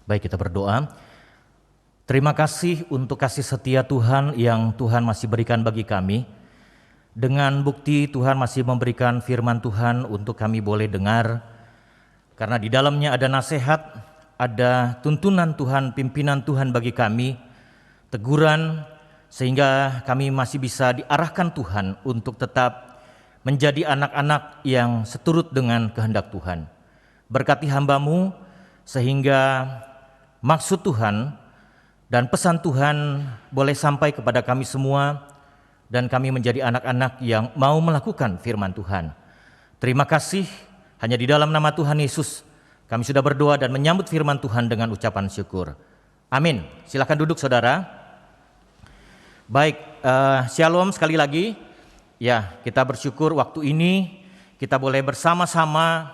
Baik, kita berdoa. Terima kasih untuk kasih setia Tuhan yang Tuhan masih berikan bagi kami. Dengan bukti Tuhan masih memberikan firman Tuhan untuk kami boleh dengar. Karena di dalamnya ada nasihat, ada tuntunan Tuhan, pimpinan Tuhan bagi kami, teguran, sehingga kami masih bisa diarahkan Tuhan untuk tetap menjadi anak-anak yang seturut dengan kehendak Tuhan. Berkati hamba-Mu sehingga maksud Tuhan dan pesan Tuhan boleh sampai kepada kami semua dan kami menjadi anak-anak yang mau melakukan firman Tuhan. Terima kasih, hanya di dalam nama Tuhan Yesus kami sudah berdoa dan menyambut firman Tuhan dengan ucapan syukur. Amin. Silakan duduk saudara. Baik, shalom sekali lagi. Ya, kita bersyukur waktu ini kita boleh bersama-sama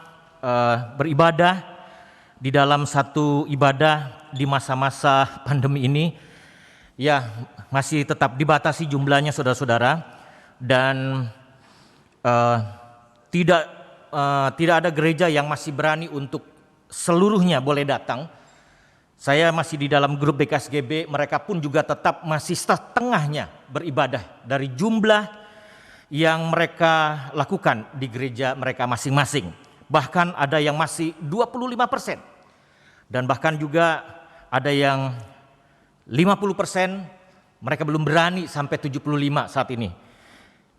beribadah di dalam satu ibadah di masa-masa pandemi ini. Ya, masih tetap dibatasi jumlahnya saudara-saudara, dan tidak ada gereja yang masih berani untuk seluruhnya boleh datang. Saya masih di dalam grup BKSGB, mereka pun juga tetap masih setengahnya beribadah dari jumlah yang mereka lakukan di gereja mereka masing-masing. Bahkan ada yang masih 25%. Dan bahkan juga ada yang 50%, mereka belum berani sampai 75 saat ini.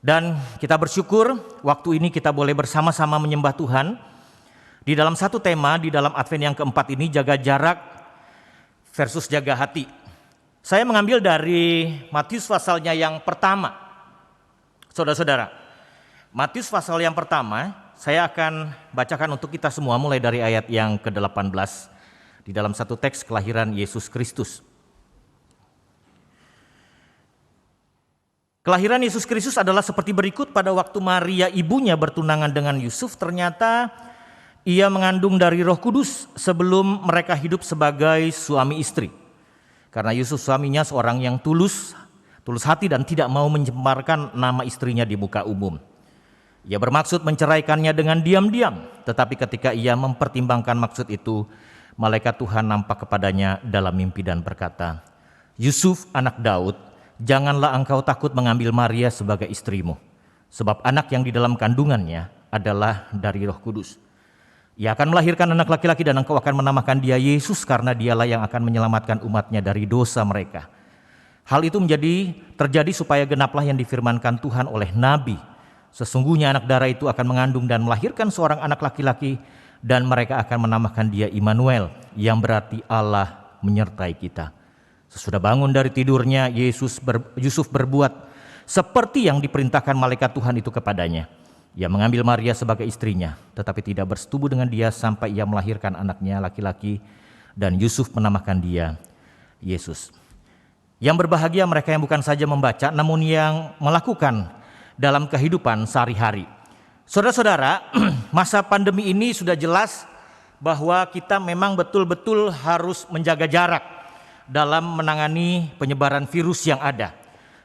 Dan kita bersyukur waktu ini kita boleh bersama-sama menyembah Tuhan di dalam satu tema di dalam Advent yang keempat ini, jaga jarak versus jaga hati. Saya mengambil dari Matius pasalnya yang pertama. Saudara-saudara, Matius pasal yang pertama, saya akan bacakan untuk kita semua mulai dari ayat yang ke-18 di dalam satu teks kelahiran Yesus Kristus. Kelahiran Yesus Kristus adalah seperti berikut. Pada waktu Maria ibunya bertunangan dengan Yusuf, ternyata ia mengandung dari Roh Kudus sebelum mereka hidup sebagai suami istri. Karena Yusuf suaminya seorang yang tulus hati dan tidak mau mencemarkan nama istrinya di muka umum. Ia bermaksud menceraikannya dengan diam-diam, tetapi ketika ia mempertimbangkan maksud itu, malaikat Tuhan nampak kepadanya dalam mimpi dan berkata, "Yusuf anak Daud, janganlah engkau takut mengambil Maria sebagai istrimu, sebab anak yang di dalam kandungannya adalah dari Roh Kudus. Ia akan melahirkan anak laki-laki dan engkau akan menamakan dia Yesus, karena dialah yang akan menyelamatkan umatnya dari dosa mereka. Hal itu terjadi supaya genaplah yang difirmankan Tuhan oleh Nabi. Sesungguhnya anak darah itu akan mengandung dan melahirkan seorang anak laki-laki, dan mereka akan menamakan dia Immanuel, yang berarti Allah menyertai kita." Sesudah bangun dari tidurnya, Yusuf berbuat seperti yang diperintahkan malaikat Tuhan itu kepadanya. Ia mengambil Maria sebagai istrinya, tetapi tidak bersetubuh dengan dia sampai ia melahirkan anaknya laki-laki, dan Yusuf menamakan dia Yesus. Yang berbahagia mereka yang bukan saja membaca, namun yang melakukan dalam kehidupan sehari-hari. Saudara-saudara, masa pandemi ini sudah jelas bahwa kita memang betul-betul harus menjaga jarak dalam menangani penyebaran virus yang ada.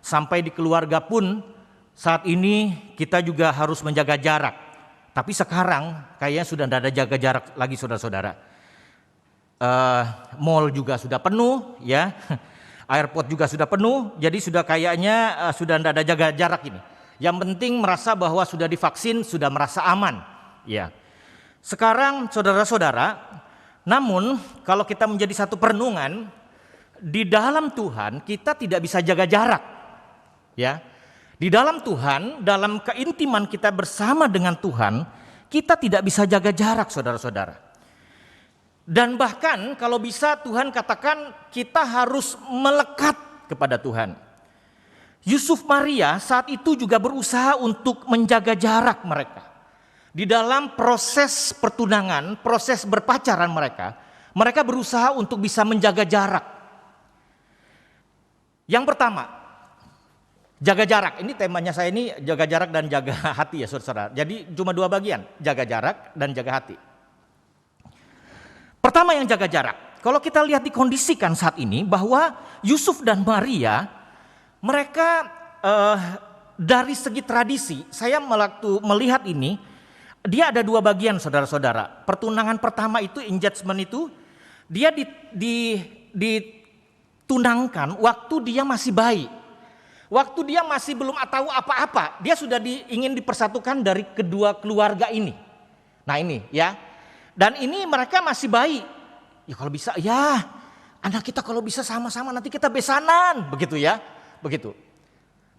Sampai di keluarga pun saat ini kita juga harus menjaga jarak. Tapi sekarang kayaknya sudah tidak ada jaga jarak lagi saudara-saudara. Mall juga sudah penuh ya. Airport juga sudah penuh. Jadi sudah kayaknya sudah tidak ada jaga jarak ini. Yang penting merasa bahwa sudah divaksin, sudah merasa aman. Ya. Sekarang saudara-saudara, namun kalau kita menjadi satu perenungan, di dalam Tuhan kita tidak bisa jaga jarak. Ya. Di dalam Tuhan, dalam keintiman kita bersama dengan Tuhan, kita tidak bisa jaga jarak saudara-saudara. Dan bahkan kalau bisa Tuhan katakan kita harus melekat kepada Tuhan. Yusuf Maria saat itu juga berusaha untuk menjaga jarak mereka. Di dalam proses pertunangan, proses berpacaran mereka berusaha untuk bisa menjaga jarak. Yang pertama, jaga jarak. Ini temanya saya ini jaga jarak dan jaga hati ya saudara. Jadi cuma dua bagian, jaga jarak dan jaga hati. Pertama yang jaga jarak. Kalau kita lihat dikondisikan saat ini bahwa Yusuf dan Maria, mereka dari segi tradisi, saya waktu melihat ini, dia ada dua bagian saudara-saudara. Pertunangan pertama itu, engagement itu, Dia ditunangkan waktu dia masih bayi. Waktu dia masih belum tahu apa-apa, dia sudah ingin dipersatukan dari kedua keluarga ini. Nah ini ya. Dan ini mereka masih bayi. Ya kalau bisa ya, anak kita kalau bisa sama-sama nanti kita besanan, begitu ya. Begitu.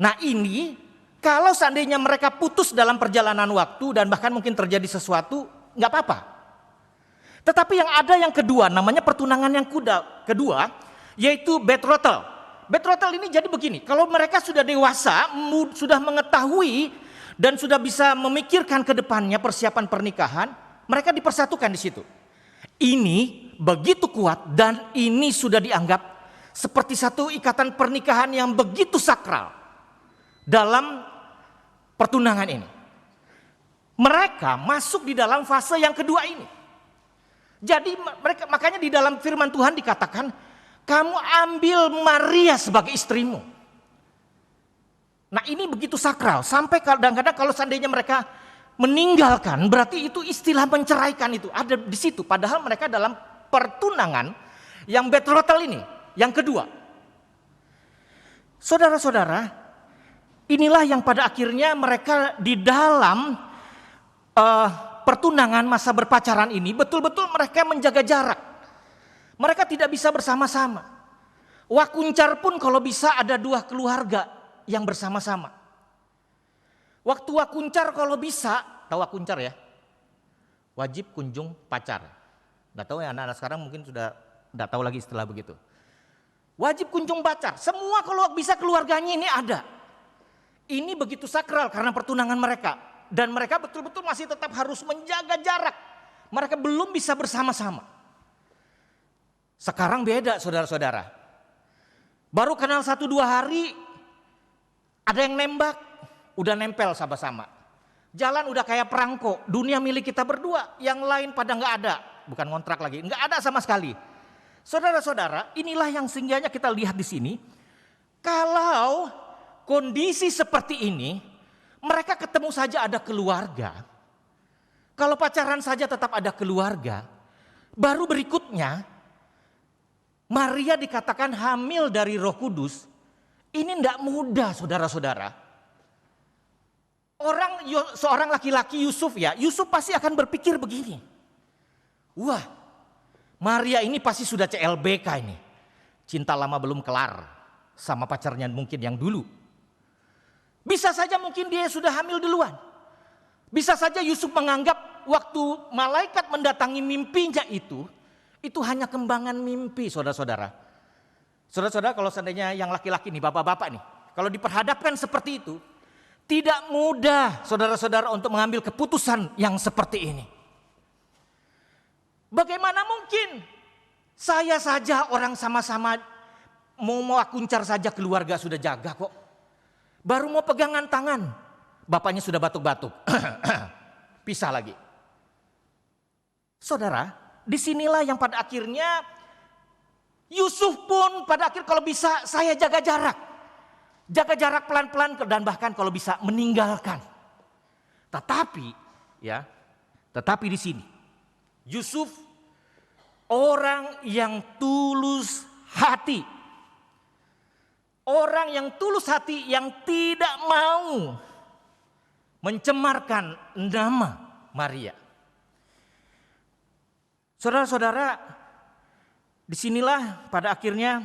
Nah ini kalau seandainya mereka putus dalam perjalanan waktu dan bahkan mungkin terjadi sesuatu, nggak apa-apa. Tetapi yang kedua, namanya pertunangan yang kedua, yaitu betrothal. Betrothal ini jadi begini, kalau mereka sudah dewasa, sudah mengetahui dan sudah bisa memikirkan ke depannya persiapan pernikahan, mereka dipersatukan di situ. Ini begitu kuat dan ini sudah dianggap seperti satu ikatan pernikahan yang begitu sakral dalam pertunangan ini. Mereka masuk di dalam fase yang kedua ini. Jadi makanya di dalam firman Tuhan dikatakan, kamu ambil Maria sebagai istrimu. Nah ini begitu sakral. Sampai kadang-kadang kalau seandainya mereka meninggalkan, berarti itu istilah menceraikan itu ada di situ. Padahal mereka dalam pertunangan yang betrothal ini, yang kedua. Saudara-saudara, inilah yang pada akhirnya mereka di dalam pertunangan masa berpacaran ini betul-betul mereka menjaga jarak. Mereka tidak bisa bersama-sama. Wakuncar pun kalau bisa ada dua keluarga yang bersama-sama. Waktu wakuncar kalau bisa, tahu wakuncar ya? Wajib kunjung pacar. Nggak tahu ya anak-anak sekarang mungkin sudah nggak tahu lagi istilah begitu. Wajib kunjung pacar. Semua kalau bisa keluarganya ini ada. Ini begitu sakral karena pertunangan mereka. Dan mereka betul-betul masih tetap harus menjaga jarak. Mereka belum bisa bersama-sama. Sekarang beda saudara-saudara. Baru kenal 1-2 hari, ada yang nembak, udah nempel sama-sama. Jalan udah kayak perangko, dunia milik kita berdua, yang lain pada nggak ada. Bukan ngontrak lagi, nggak ada sama sekali. Saudara-saudara, inilah yang sengganya kita lihat di sini. Kalau kondisi seperti ini, mereka ketemu saja ada keluarga. Kalau pacaran saja tetap ada keluarga. Baru berikutnya, Maria dikatakan hamil dari Roh Kudus. Ini tidak mudah saudara-saudara. Seorang laki-laki Yusuf ya, Yusuf pasti akan berpikir begini. Wah, Maria ini pasti sudah CLBK ini. Cinta lama belum kelar sama pacarnya mungkin yang dulu. Bisa saja mungkin dia sudah hamil duluan. Bisa saja Yusuf menganggap waktu malaikat mendatangi mimpinya itu hanya kembangan mimpi saudara-saudara. Saudara-saudara kalau seandainya yang laki-laki nih, bapak-bapak nih. Kalau diperhadapkan seperti itu, tidak mudah saudara-saudara untuk mengambil keputusan yang seperti ini. Bagaimana mungkin saya saja orang sama-sama mau akuncar saja keluarga sudah jaga kok. Baru mau pegangan tangan, bapaknya sudah batuk-batuk. Pisah lagi. Saudara, disinilah yang pada akhirnya Yusuf pun pada akhir kalau bisa saya jaga jarak. Jaga jarak pelan-pelan dan bahkan kalau bisa meninggalkan. Tetapi di sini Yusuf orang yang tulus hati. Orang yang tulus hati yang tidak mau mencemarkan nama Maria. Saudara-saudara, disinilah pada akhirnya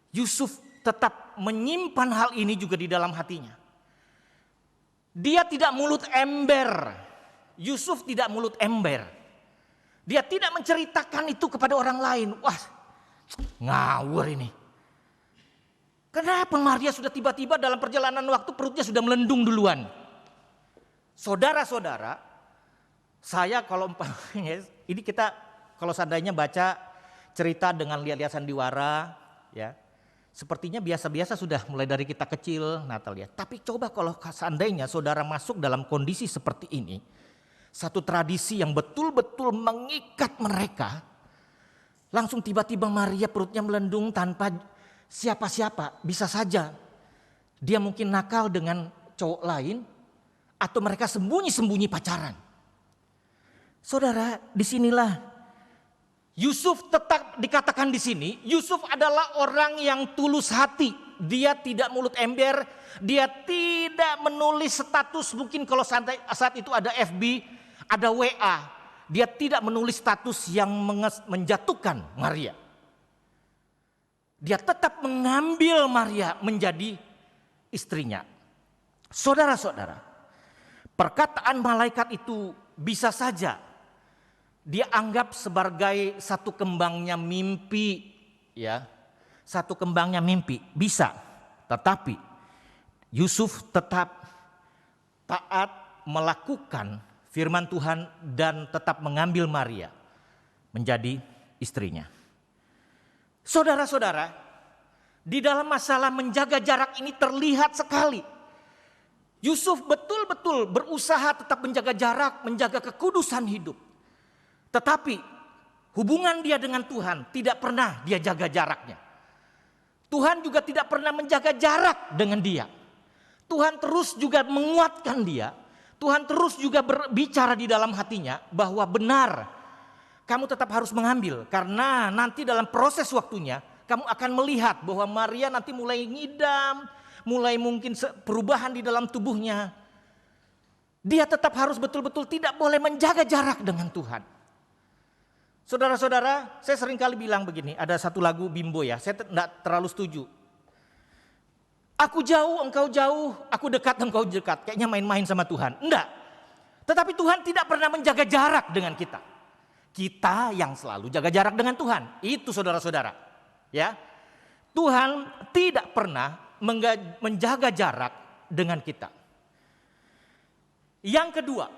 Yusuf tetap menyimpan hal ini juga di dalam hatinya. Dia tidak mulut ember. Yusuf tidak mulut ember. Dia tidak menceritakan itu kepada orang lain. Wah, ngawur ini. Kenapa Maria sudah tiba-tiba dalam perjalanan waktu perutnya sudah melendung duluan? Saudara-saudara, saya kalau ini kita kalau seandainya baca cerita dengan lihat-lihat sandiwara, ya sepertinya biasa-biasa sudah mulai dari kita kecil Natal ya. Tapi coba kalau seandainya saudara masuk dalam kondisi seperti ini, satu tradisi yang betul-betul mengikat mereka, langsung tiba-tiba Maria perutnya melendung tanpa siapa-siapa, bisa saja dia mungkin nakal dengan cowok lain atau mereka sembunyi-sembunyi pacaran. Saudara, disinilah Yusuf tetap dikatakan di sini, Yusuf adalah orang yang tulus hati. Dia tidak mulut ember, dia tidak menulis status, mungkin kalau saat itu ada FB, ada WA. Dia tidak menulis status yang menjatuhkan Maria. Dia tetap mengambil Maria menjadi istrinya. Saudara-saudara, perkataan malaikat itu bisa saja dia anggap sebagai satu kembangnya mimpi, ya. Satu kembangnya mimpi, bisa. Tetapi Yusuf tetap taat melakukan firman Tuhan dan tetap mengambil Maria menjadi istrinya. Saudara-saudara, di dalam masalah menjaga jarak ini terlihat sekali. Yusuf betul-betul berusaha tetap menjaga jarak, menjaga kekudusan hidup. Tetapi hubungan dia dengan Tuhan tidak pernah dia jaga jaraknya. Tuhan juga tidak pernah menjaga jarak dengan dia. Tuhan terus juga menguatkan dia. Tuhan terus juga berbicara di dalam hatinya bahwa benar, kamu tetap harus mengambil. Karena nanti dalam proses waktunya kamu akan melihat bahwa Maria nanti mulai ngidam, mulai mungkin perubahan di dalam tubuhnya. Dia tetap harus betul-betul tidak boleh menjaga jarak dengan Tuhan. Saudara-saudara, saya sering kali bilang begini, ada satu lagu Bimbo ya, saya tidak terlalu setuju. Aku jauh, engkau jauh, aku dekat, engkau dekat. Kayaknya main-main sama Tuhan. Enggak. Tetapi Tuhan tidak pernah menjaga jarak dengan kita. Kita yang selalu jaga jarak dengan Tuhan. Itu saudara-saudara. Ya, Tuhan tidak pernah menjaga jarak dengan kita. Yang kedua,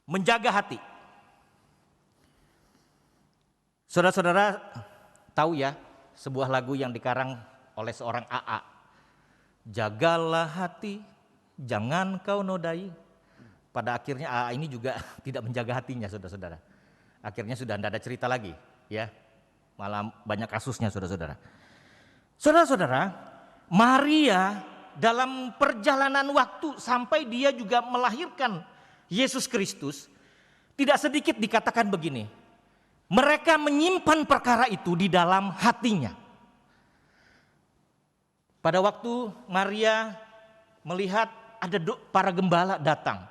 menjaga hati. Saudara-saudara tahu ya sebuah lagu yang dikarang oleh seorang AA. Jagalah hati, jangan kau nodai. Pada akhirnya AA ini juga tidak menjaga hatinya, saudara-saudara. Akhirnya sudah tidak ada cerita lagi, ya. Malah banyak kasusnya, saudara-saudara. Saudara-saudara, Maria dalam perjalanan waktu sampai dia juga melahirkan Yesus Kristus, tidak sedikit dikatakan begini. Mereka menyimpan perkara itu di dalam hatinya. Pada waktu Maria melihat ada para gembala datang.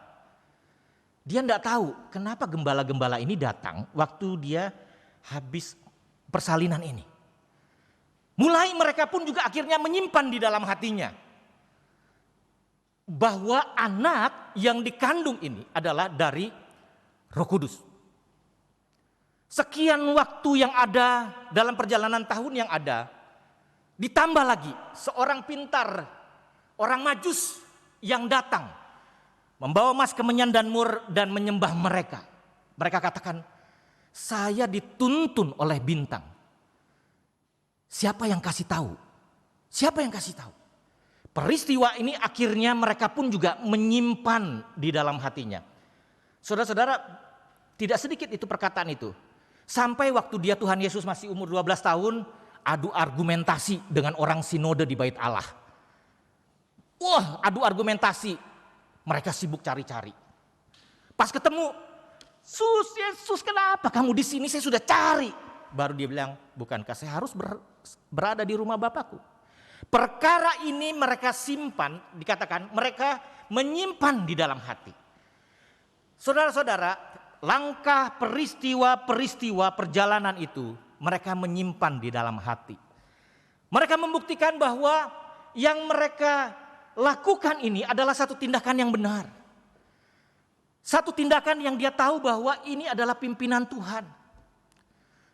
Dia tidak tahu kenapa gembala-gembala ini datang waktu dia habis persalinan ini. Mulai mereka pun juga akhirnya menyimpan di dalam hatinya bahwa anak yang dikandung ini adalah dari Roh Kudus. Sekian waktu yang ada dalam perjalanan tahun yang ada, ditambah lagi seorang pintar, orang Majus yang datang membawa emas, kemenyan dan mur dan menyembah mereka. Mereka katakan, saya dituntun oleh bintang. Siapa yang kasih tahu? Siapa yang kasih tahu? Peristiwa ini akhirnya mereka pun juga menyimpan di dalam hatinya. Saudara-saudara, tidak sedikit itu perkataan itu. Sampai waktu dia Tuhan Yesus masih umur 12 tahun, adu argumentasi dengan orang sinode di Bait Allah. Wah, adu argumentasi. Mereka sibuk cari-cari. Pas ketemu, Yesus kenapa kamu di sini? Saya sudah cari. Baru dia bilang, bukankah saya harus berada di rumah Bapakku? Perkara ini mereka simpan, dikatakan mereka menyimpan di dalam hati. Saudara-saudara, langkah peristiwa-peristiwa perjalanan itu mereka menyimpan di dalam hati. Mereka membuktikan bahwa yang mereka lakukan ini adalah satu tindakan yang benar. Satu tindakan yang dia tahu bahwa ini adalah pimpinan Tuhan.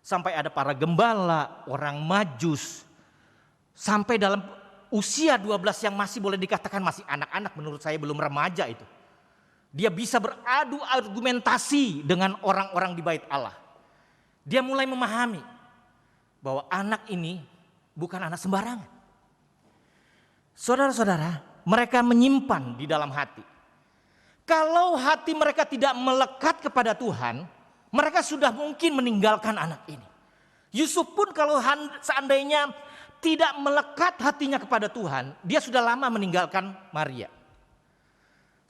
Sampai ada para gembala, orang Majus, sampai dalam usia 12 yang masih boleh dikatakan masih anak-anak, menurut saya belum remaja itu. Dia bisa beradu argumentasi dengan orang-orang di Bait Allah. Dia mulai memahami bahwa anak ini bukan anak sembarangan. Saudara-saudara, mereka menyimpan di dalam hati. Kalau hati mereka tidak melekat kepada Tuhan, mereka sudah mungkin meninggalkan anak ini. Yusuf pun kalau seandainya tidak melekat hatinya kepada Tuhan, dia sudah lama meninggalkan Maria.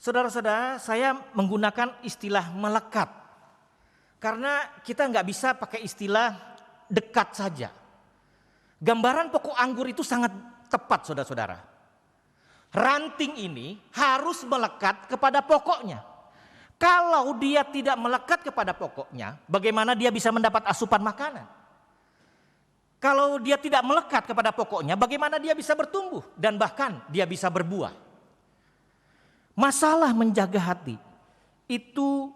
Saudara-saudara, saya menggunakan istilah melekat. Karena kita nggak bisa pakai istilah dekat saja. Gambaran pokok anggur itu sangat tepat, saudara-saudara. Ranting ini harus melekat kepada pokoknya. Kalau dia tidak melekat kepada pokoknya, bagaimana dia bisa mendapat asupan makanan? Kalau dia tidak melekat kepada pokoknya, bagaimana dia bisa bertumbuh dan bahkan dia bisa berbuah? Masalah menjaga hati itu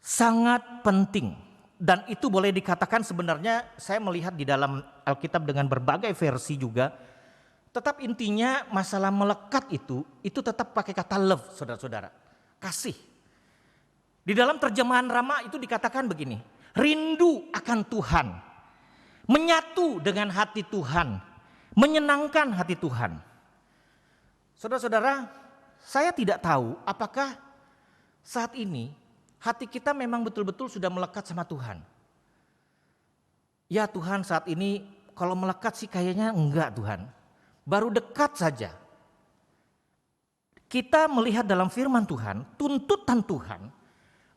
sangat penting, dan itu boleh dikatakan sebenarnya saya melihat di dalam Alkitab dengan berbagai versi juga. Tetap intinya masalah melekat itu tetap pakai kata love, saudara-saudara, kasih. Di dalam terjemahan Rama itu dikatakan begini, rindu akan Tuhan, menyatu dengan hati Tuhan, menyenangkan hati Tuhan. Saudara-saudara, saya tidak tahu apakah saat ini hati kita memang betul-betul sudah melekat sama Tuhan. Ya Tuhan, saat ini kalau melekat sih kayaknya enggak Tuhan. Baru dekat saja. Kita melihat dalam firman Tuhan, tuntutan Tuhan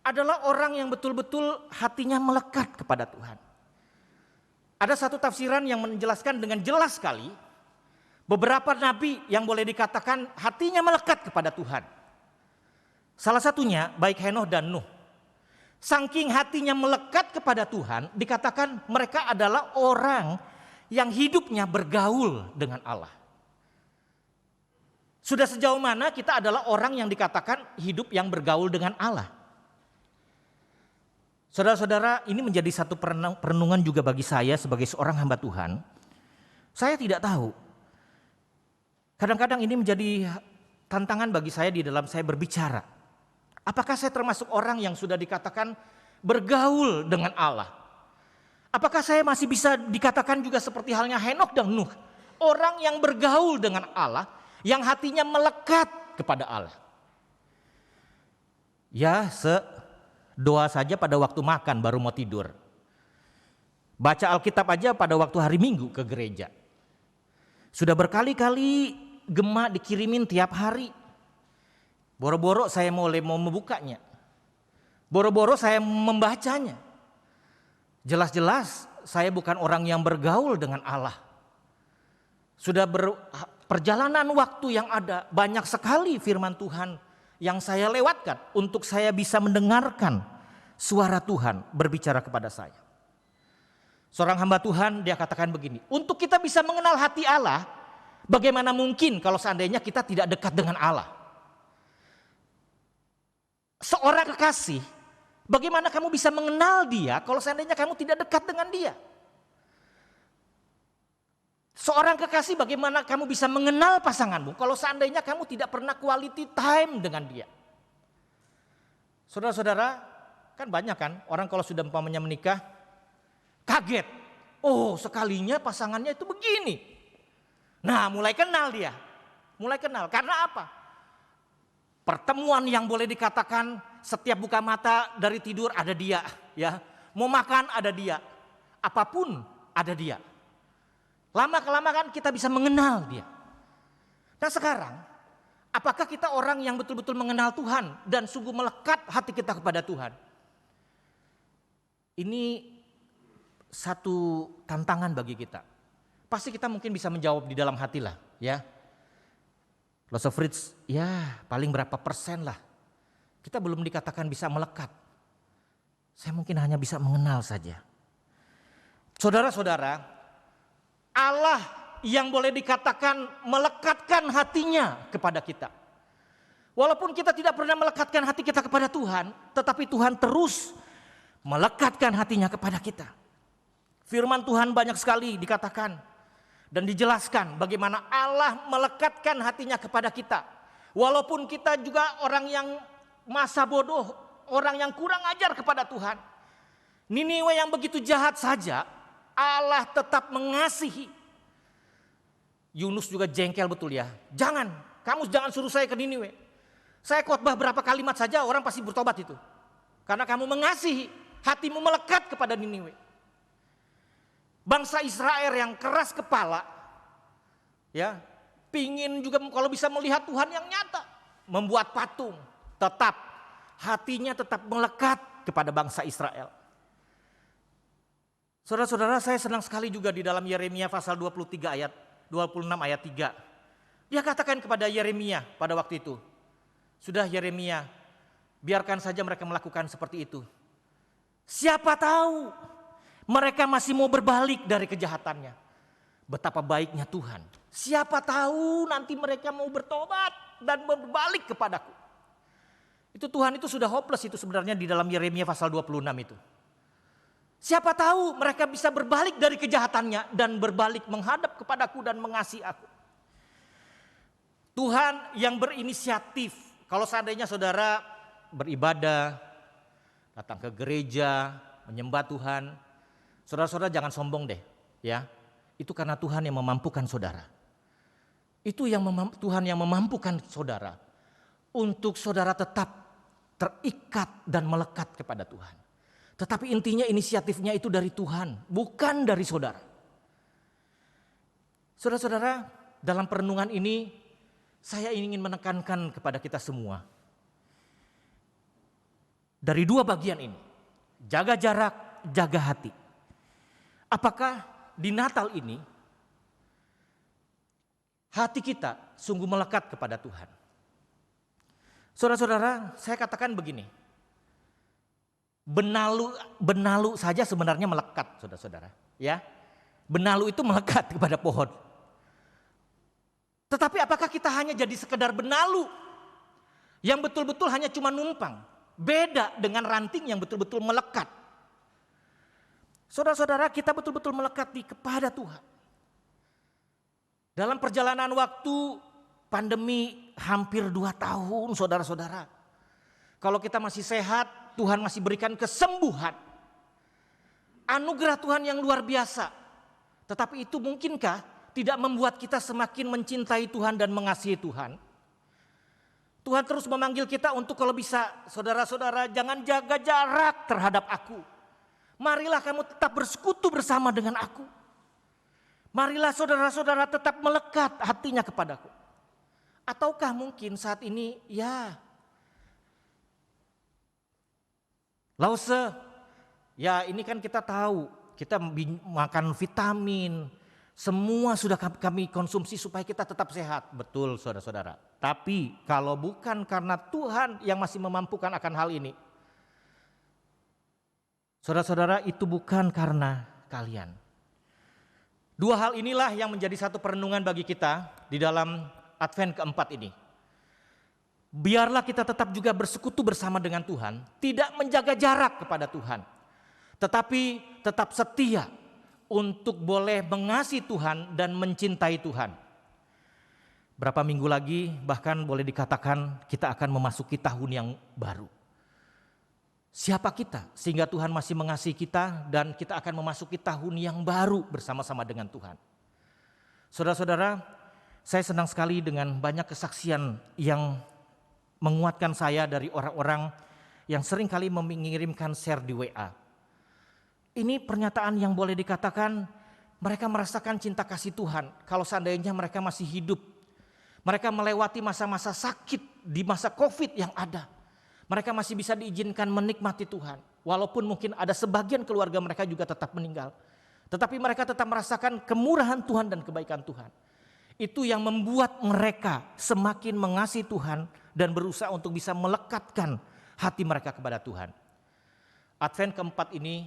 adalah orang yang betul-betul hatinya melekat kepada Tuhan. Ada satu tafsiran yang menjelaskan dengan jelas sekali, beberapa nabi yang boleh dikatakan hatinya melekat kepada Tuhan. Salah satunya baik Henokh dan Nuh. Saking hatinya melekat kepada Tuhan, dikatakan mereka adalah orang yang hidupnya bergaul dengan Allah. Sudah sejauh mana kita adalah orang yang dikatakan hidup yang bergaul dengan Allah? Saudara-saudara, ini menjadi satu perenungan juga bagi saya sebagai seorang hamba Tuhan. Saya tidak tahu. Kadang-kadang ini menjadi tantangan bagi saya di dalam saya berbicara. Apakah saya termasuk orang yang sudah dikatakan bergaul dengan Allah? Apakah saya masih bisa dikatakan juga seperti halnya Henokh dan Nuh, orang yang bergaul dengan Allah, yang hatinya melekat kepada Allah? Ya, doa saja pada waktu makan baru mau tidur. Baca Alkitab aja pada waktu hari Minggu ke gereja. Sudah berkali-kali gema dikirimin tiap hari. Boro-boro saya mau membukanya. Boro-boro saya membacanya. Jelas-jelas saya bukan orang yang bergaul dengan Allah. Sudah perjalanan waktu yang ada, banyak sekali firman Tuhan yang saya lewatkan untuk saya bisa mendengarkan suara Tuhan berbicara kepada saya. Seorang hamba Tuhan dia katakan begini, untuk kita bisa mengenal hati Allah, bagaimana mungkin kalau seandainya kita tidak dekat dengan Allah? Seorang kekasih, bagaimana kamu bisa mengenal dia kalau seandainya kamu tidak dekat dengan dia? Seorang kekasih, bagaimana kamu bisa mengenal pasanganmu kalau seandainya kamu tidak pernah quality time dengan dia? Saudara-saudara, kan banyak kan orang kalau sudah umpamanya menikah, kaget. Oh, sekalinya pasangannya itu begini. Nah, mulai kenal dia. Mulai kenal. Karena apa? Pertemuan yang boleh dikatakan setiap buka mata dari tidur ada dia, ya. Mau makan ada dia. Apapun ada dia. Lama-kelamaan kita bisa mengenal dia. Nah sekarang, apakah kita orang yang betul-betul mengenal Tuhan dan sungguh melekat hati kita kepada Tuhan? Ini satu tantangan bagi kita. Pasti kita mungkin bisa menjawab di dalam hati lah, ya. Loss of Fritz, ya paling berapa persen lah. Kita belum dikatakan bisa melekat. Saya mungkin hanya bisa mengenal saja. Saudara-saudara, Allah yang boleh dikatakan melekatkan hatinya kepada kita. Walaupun kita tidak pernah melekatkan hati kita kepada Tuhan, tetapi Tuhan terus melekatkan hatinya kepada kita. Firman Tuhan banyak sekali dikatakan dan dijelaskan bagaimana Allah melekatkan hatinya kepada kita. Walaupun kita juga orang yang masa bodoh, orang yang kurang ajar kepada Tuhan. Niniwe yang begitu jahat saja, Allah tetap mengasihi. Yunus juga jengkel betul ya. Kamu jangan suruh saya ke Niniwe. Saya khotbah berapa kalimat saja orang pasti bertobat itu. Karena kamu mengasihi, hatimu melekat kepada Niniwe. Bangsa Israel yang keras kepala, ya, pingin juga kalau bisa melihat Tuhan yang nyata, membuat patung, tetap hatinya tetap melekat kepada bangsa Israel. Saudara-saudara, saya senang sekali juga di dalam Yeremia pasal 23 ayat 26 ayat 3. Dia katakan kepada Yeremia pada waktu itu, "Sudah Yeremia, biarkan saja mereka melakukan seperti itu. Siapa tahu mereka masih mau berbalik dari kejahatannya. Betapa baiknya Tuhan. Siapa tahu nanti mereka mau bertobat dan berbalik kepadaku." Itu Tuhan itu sudah hopeless itu sebenarnya di dalam Yeremia pasal 26 itu. Siapa tahu mereka bisa berbalik dari kejahatannya dan berbalik menghadap kepadaku dan mengasihi aku. Tuhan yang berinisiatif. Kalau seandainya saudara beribadah, datang ke gereja, menyembah Tuhan, saudara-saudara jangan sombong deh, ya. Itu karena Tuhan yang memampukan saudara. Itu yang Tuhan yang memampukan saudara untuk saudara tetap terikat dan melekat kepada Tuhan. Tetapi intinya inisiatifnya itu dari Tuhan, bukan dari saudara. Saudara-saudara, dalam perenungan ini saya ingin menekankan kepada kita semua. Dari dua bagian ini, jaga jarak, jaga hati. Apakah di Natal ini hati kita sungguh melekat kepada Tuhan? Saudara-saudara, saya katakan begini. Benalu saja sebenarnya melekat, saudara-saudara. Ya, benalu itu melekat kepada pohon. Tetapi apakah kita hanya jadi sekedar benalu yang betul-betul hanya cuma numpang? Beda dengan ranting yang betul-betul melekat. Saudara-saudara, kita betul-betul melekat kepada Tuhan. Dalam perjalanan waktu pandemi hampir 2 tahun, saudara-saudara. Kalau kita masih sehat, Tuhan masih berikan kesembuhan. Anugerah Tuhan yang luar biasa. Tetapi itu mungkinkah tidak membuat kita semakin mencintai Tuhan dan mengasihi Tuhan? Tuhan terus memanggil kita untuk kalau bisa, saudara-saudara, jangan jaga jarak terhadap aku. Marilah kamu tetap bersekutu bersama dengan aku. Marilah saudara-saudara tetap melekat hatinya kepadaku. Ataukah mungkin saat ini, ya, Lause, ya ini kan kita tahu, kita makan vitamin, semua sudah kami konsumsi supaya kita tetap sehat. Betul saudara-saudara. Tapi kalau bukan karena Tuhan yang masih memampukan akan hal ini, saudara-saudara, itu bukan karena kalian. Dua hal inilah yang menjadi satu perenungan bagi kita di dalam Advent keempat ini. Biarlah kita tetap juga bersekutu bersama dengan Tuhan, tidak menjaga jarak kepada Tuhan, tetapi tetap setia untuk boleh mengasihi Tuhan dan mencintai Tuhan. Berapa minggu lagi bahkan boleh dikatakan kita akan memasuki tahun yang baru. Siapa kita sehingga Tuhan masih mengasihi kita dan kita akan memasuki tahun yang baru bersama-sama dengan Tuhan. Saudara-saudara, saya senang sekali dengan banyak kesaksian yang menguatkan saya dari orang-orang yang sering kali mengirimkan share di WA. Ini pernyataan yang boleh dikatakan mereka merasakan cinta kasih Tuhan kalau seandainya mereka masih hidup. Mereka melewati masa-masa sakit di masa COVID yang ada. Mereka masih bisa diizinkan menikmati Tuhan. Walaupun mungkin ada sebagian keluarga mereka juga tetap meninggal. Tetapi mereka tetap merasakan kemurahan Tuhan dan kebaikan Tuhan. Itu yang membuat mereka semakin mengasihi Tuhan dan berusaha untuk bisa melekatkan hati mereka kepada Tuhan. Advent keempat ini,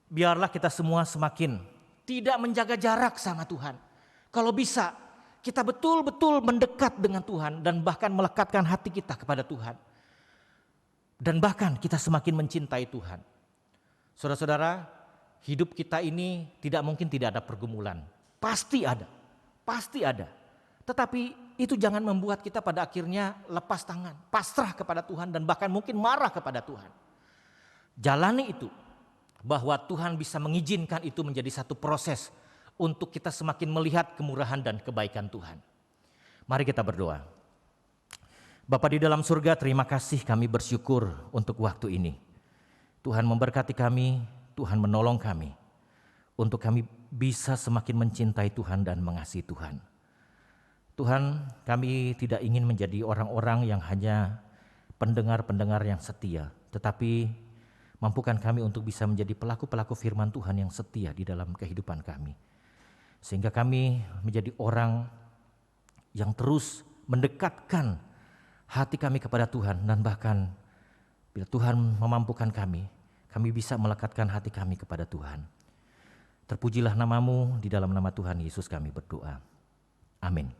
biarlah kita semua semakin tidak menjaga jarak sama Tuhan. Kalau bisa, kita betul-betul mendekat dengan Tuhan dan bahkan melekatkan hati kita kepada Tuhan. Dan bahkan kita semakin mencintai Tuhan. Saudara-saudara, hidup kita ini tidak mungkin tidak ada pergumulan. Pasti ada. Pasti ada. Tetapi itu jangan membuat kita pada akhirnya lepas tangan, pasrah kepada Tuhan dan bahkan mungkin marah kepada Tuhan. Jalani itu, bahwa Tuhan bisa mengizinkan itu menjadi satu proses untuk kita semakin melihat kemurahan dan kebaikan Tuhan. Mari kita berdoa. Bapa di dalam surga, terima kasih, kami bersyukur untuk waktu ini. Tuhan memberkati kami, Tuhan menolong kami, untuk kami bisa semakin mencintai Tuhan dan mengasihi Tuhan. Tuhan, kami tidak ingin menjadi orang-orang yang hanya pendengar-pendengar yang setia, tetapi Mampukan kami untuk bisa menjadi pelaku-pelaku firman Tuhan yang setia di dalam kehidupan kami. Sehingga kami menjadi orang yang terus mendekatkan hati kami kepada Tuhan. Dan bahkan bila Tuhan memampukan kami bisa melekatkan hati kami kepada Tuhan. Terpujilah namamu, di dalam nama Tuhan Yesus kami berdoa. Amin.